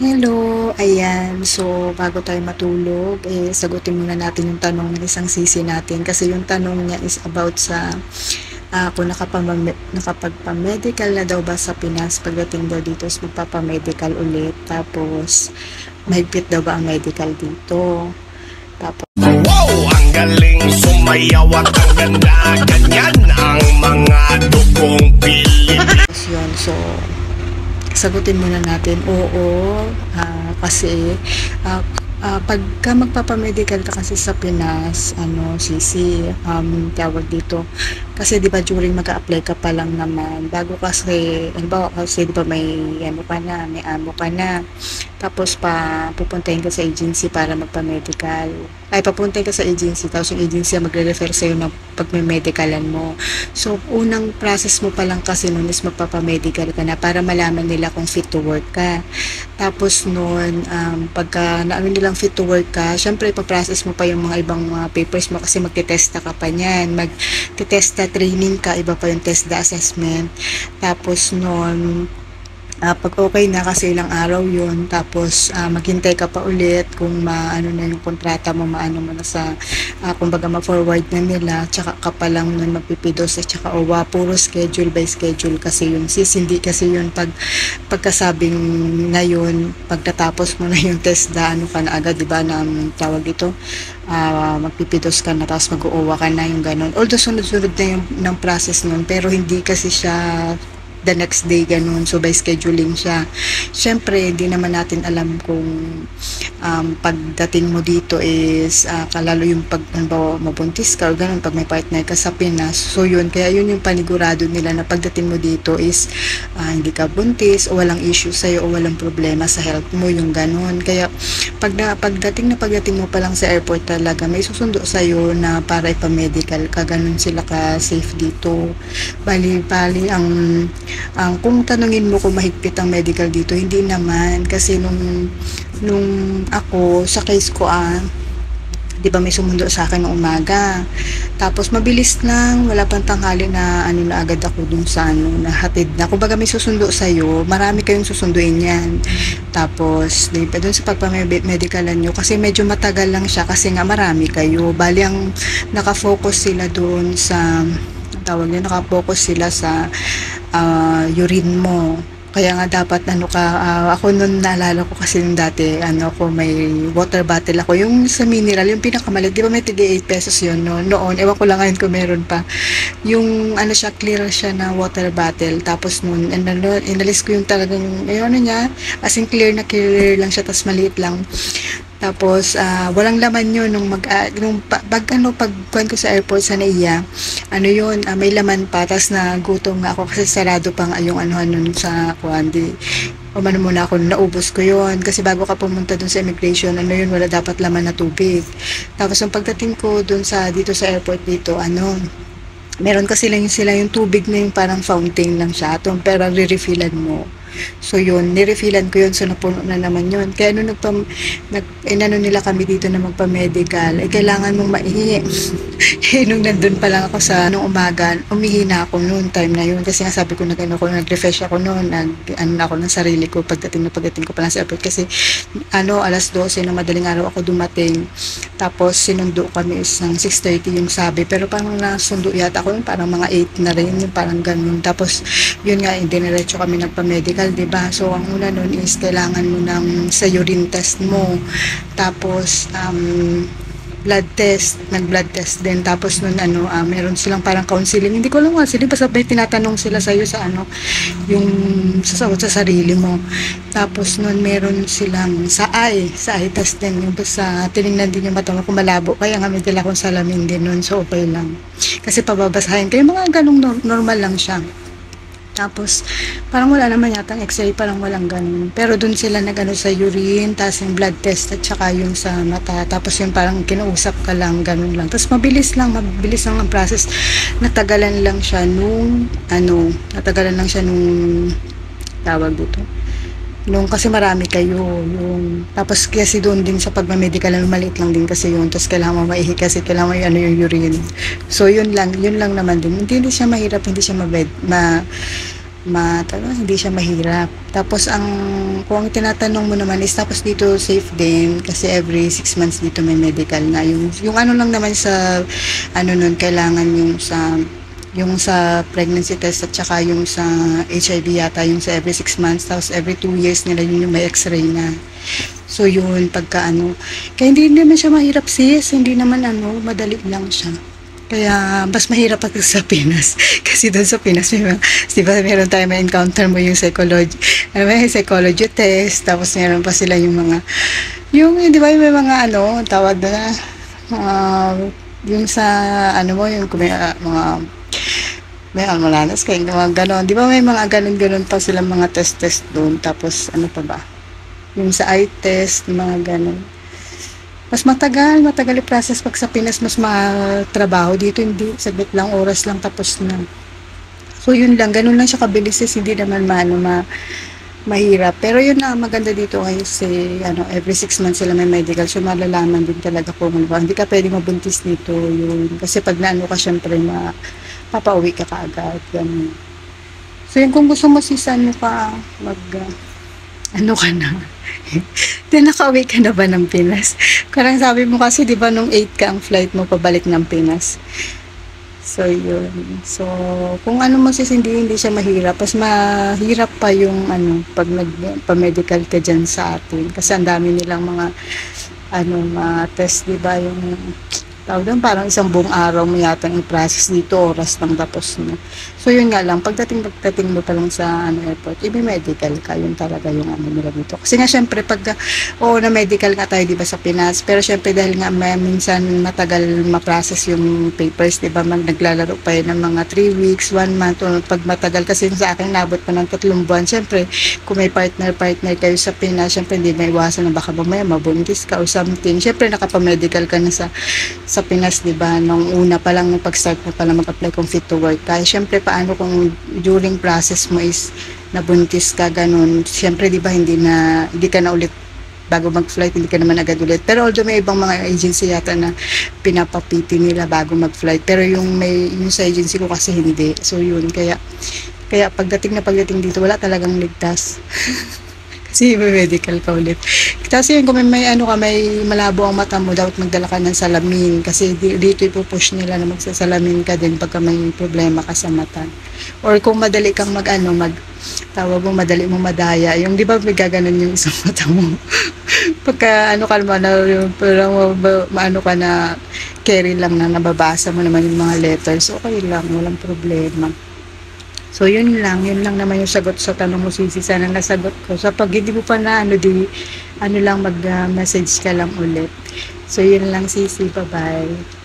Hello, ayan. So, bago tayo matulog, sagutin muna natin yung tanong ng isang sisi natin. Kasi yung tanong niya is about sa kung nakapagpa-medical na daw ba sa Pinas pagdating daw dito, is magpapa-medical ulit. Tapos, mahigpit daw ba ang medical dito? Tapos, Wow! Ang galing sumayaw at ang ganda. Ganyan ang mga dugong Pilipino. yun. So, sagutin muna natin, oo, kasi pagka magpapamedical ka kasi sa Pinas, sisi, tawag dito, kasi di ba during mag-a-apply ka pa lang naman, bago kasi, kasi di ba may may amo ka na, tapos pupuntahin ka sa agency para magpa-medical, papuntahin ka sa agency, tapos yung agency magre-refer sa'yo ng pag-medicalan mo. So, unang process mo pa lang kasi nun is magpapamedical ka na para malaman nila kung fit to work ka. Tapos nun, pagka naano nilang fit to work ka, syempre ipaprocess mo pa yung mga ibang mga papers mo kasi magtitesta ka pa niyan. Magtitesta training ka, iba pa yung test the assessment. Tapos nun, pag okay na kasi ilang araw yun, tapos maghintay ka pa ulit kung maano na yung kontrata mo, maano mo na sa, kumbaga ma-forward na nila, tsaka ka pa lang nun magpipidos, at tsaka owa, puro schedule by schedule kasi yun, sis, hindi kasi yun pagkasabing na yun, pagkatapos mo na yung test na ano ka na agad, diba, na tawag ito, magpipidos ka na, tapos mag-uwa ka na yung ganun. Although sunod-sunod na yung ng process nun, pero hindi kasi siya the next day ganun, so by scheduling siya. Syempre hindi naman natin alam kung pagdating mo dito is kalalo yung pag mabuntis ka o ganun, pag may partner ka sa Pinas, so yun, kaya yun yung panigurado nila na pagdating mo dito is hindi ka buntis o walang issue sa'yo o walang problema sa health mo, yung ganun. Kaya pagdating mo pa lang sa airport, talaga may susundo sa'yo na para ipamedical ka, ganun sila ka safe dito. Bali kung tanungin mo kung mahigpit ang medical dito, hindi naman. Kasi nung ako, sa case ko, di ba may sumundo sa akin ng umaga. Tapos mabilis lang, wala pang tanghali na na agad ako dun sa nahatid na. Kumbaga may susundo sa'yo, marami kayong susunduin yan. Tapos, di ba dun sa pagpamedikalan nyo, kasi medyo matagal lang siya kasi nga marami kayo. Bali ang nakafocus sila dun sa tawag niya, nakafocus sila sa urine mo. Kaya nga dapat ako nun naalala ko kasi nung dati, ko may water bottle ako, yung sa mineral, yung pinakamaliit, di ba may tiga 8 pesos yun noon, ewan ko lang ngayon kung meron pa. Yung siya, clear siya na water bottle, tapos nun, inalis ko yung talagang, niya, as in clear na clear lang siya, tapos maliit lang. Tapos, walang laman yun nung pagkuhan ko sa airport sa NAIA, yun, may laman pa, tas nagutom nga ako kasi sarado pa nga yung nun sa kuhan, umano muna ako, naubos ko yun, kasi bago ka pumunta dun sa immigration, yun, wala dapat laman na tubig. Tapos, ang pagdating ko dun dito sa airport dito, meron kasi sila yung tubig na yung parang fountain lang siya, pero re-refillan mo. So yun, nirefillan ko yun, so napuno na naman yun. Kaya nung inano nila kami dito na magpa-medical, kailangan mong maihi. Nung nandun pa lang ako nung umaga, umihi na ako noon, time na yun. Kasi nga sabi ko, nag-refresh ako noon, ako ng sarili ko, pagdating ko pa lang sa airport. Kasi alas 12 na madaling araw ako dumating. Tapos sinundo kami is ng 6:30 yung sabi. Pero parang nasundo yata ako yun, parang mga 8 na rin, yung parang ganun. Tapos yun nga, dinerecho kami nagpa-medical, diba? So ang una nun is kailangan mo sa urine test mo. Tapos nag-blood test din. Tapos nun meron silang parang counseling. Hindi ko lang counseling, basta may tinatanong sila sa'yo sa yung sa sarili mo. Tapos nun meron silang sa eye test din. Yung basta tinignan din yung mata mo kung malabo. Kaya nga may dala akong salamin din nun, so okay lang. Kasi pababasahin. Kaya mga ganong normal lang siya. Tapos, parang wala naman yata ang x-ray, parang walang ganun. Pero dun sila sa urine, tapos yung blood test, at saka yung sa mata. Tapos yung parang kinausap ka lang, ganun lang. Tapos mabilis lang ang process. Natagalan lang siya nung tawag dito. Kasi marami kayo. Tapos kasi doon din sa pagmamedical, maliit lang din kasi yun. Tapos kailangan mo maihi kasi kailangan mo yung urine. So yun lang naman din. Hindi siya mahirap, hindi siya hindi siya mahirap. Tapos kung ang tinatanong mo naman is tapos dito safe din kasi every 6 months dito may medical na. Yung ano lang naman sa ano nun, kailangan yung sa pregnancy test at saka yung sa HIV yata yung sa every 6 months tapos every 2 years nila yun yung may x-ray na. So yun, pagka ano, kaya hindi naman siya mahirap sis, hindi naman ano, madali lang siya. Kaya mas mahirap pag sa Pinas. Kasi doon sa Pinas, di ba meron tayo may encounter mo yung psychology test, tapos meron pa sila yung mga, di ba may mga ano, tawag na, yung sa, ano mo, yung mga, may almalanas kayo, mga ganon. Di ba may mga ganon-ganon pa sila mga test doon, tapos ano pa ba? Yung sa eye test, mga ganon. Mas matagal yung process pag sa Pinas, mas matrabaho. Dito hindi, saglit lang, oras lang, tapos na. So yun lang, ganun lang siya kabilis, hindi naman mahirap. Pero yun na, maganda dito ngayon kasi, every 6 months sila may medical, so malalaman din talaga kung ano. Hindi ka pwede mabuntis dito, yun. Kasi pag naano ka, syempre, papauwi ka kaagad, ganun. So yun, kung gusto mo ano ka, ano ka na? Then nakauwi ka na ba ng Pinas? Karang sabi mo kasi, di ba, nung 8 ka ang flight mo pabalik ng Pinas. So, yun. So, kung ano mo hindi siya mahirap. Mas mahirap pa yung, pag nagpa-medical ka dyan sa atin. Kasi ang dami nilang mga, mga test, di ba, yung tawag doon, parang isang buong araw mo yata yung process dito, oras lang tapos na. So yun nga lang, pagdating mo pa lang sa airport, i-medical ka, yun talaga yung nila dito. Kasi nga syempre, na medical nga tayo, di ba, sa Pinas, pero syempre dahil nga minsan matagal ma-process yung papers, di ba, naglalaro pa yun ng mga 3 weeks, 1 month, o pag matagal, kasi sa akin nabot pa ng 3 buwan, syempre, kung may partner kayo sa Pinas, syempre hindi may iwasan na baka mamaya mabuntis ka or something. Syempre nakapamedical ka na sa Pinas, di ba, nung una pa lang, nung pag-start mo pa lang mag-apply kung fit to work ka. Syempre, paano kung during process mo is nabuntis ka, ganun. Syempre, di ba, hindi ka na ulit bago mag-flight, hindi ka naman agad ulit. Pero although may ibang mga agency yata na pinapapiti nila bago mag-flight. Pero yung sa agency ko kasi hindi. So, yun. Kaya pagdating dito, wala talagang ligtas. Kasi may medical ka ulit. Kasi yun, kung may malabo ang mata mo, dapat magdala ka ng salamin. Kasi dito ipupush nila na magsasalamin ka din pagka may problema ka sa mata. Or kung madali kang tawag mo, madali mo madaya. Yung di ba may gaganon yung isang mata mo. Pagka ka na carry lang na nababasa mo naman yung mga letters, okay lang, walang problema. So, yun lang naman yung sagot sa tanong mo, Sisi. Sana nasagot ko. So, pag hindi mo pa na, mag-message ka lang ulit. So, yun lang, Sisi. Bye-bye.